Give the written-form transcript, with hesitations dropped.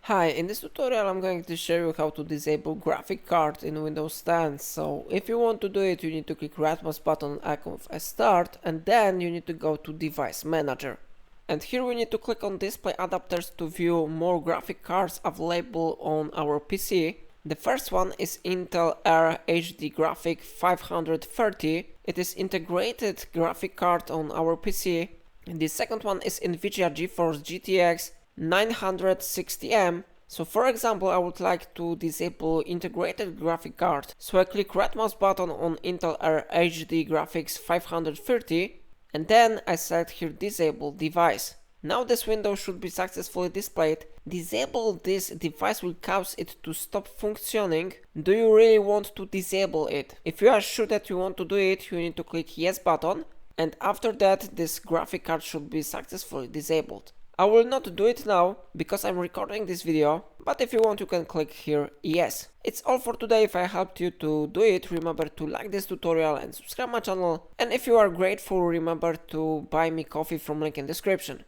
Hi, in this tutorial I'm going to show you how to disable graphic card in Windows 10. So if you want to do it, you need to click right mouse button icon of Start, and then you need to go to Device Manager. And here we need to click on Display Adapters to view more graphic cards available on our PC. The first one is Intel Air HD Graphic 530. It is integrated graphic card on our PC. And the second one is NVIDIA GeForce GTX 960M. So for example, I would like to disable integrated graphic card. So I click right mouse button on Intel Air HD Graphics 530 and then I select here disable device. Now this window should be successfully displayed. Disable this device will cause it to stop functioning. Do you really want to disable it? If you are sure that you want to do it, you need to click yes button, and after that this graphic card should be successfully disabled. I will not do it now because I'm recording this video, but if you want you can click here yes. It's all for today. If I helped you to do it, remember to like this tutorial and subscribe my channel, and if you are grateful, remember to buy me coffee from link in description.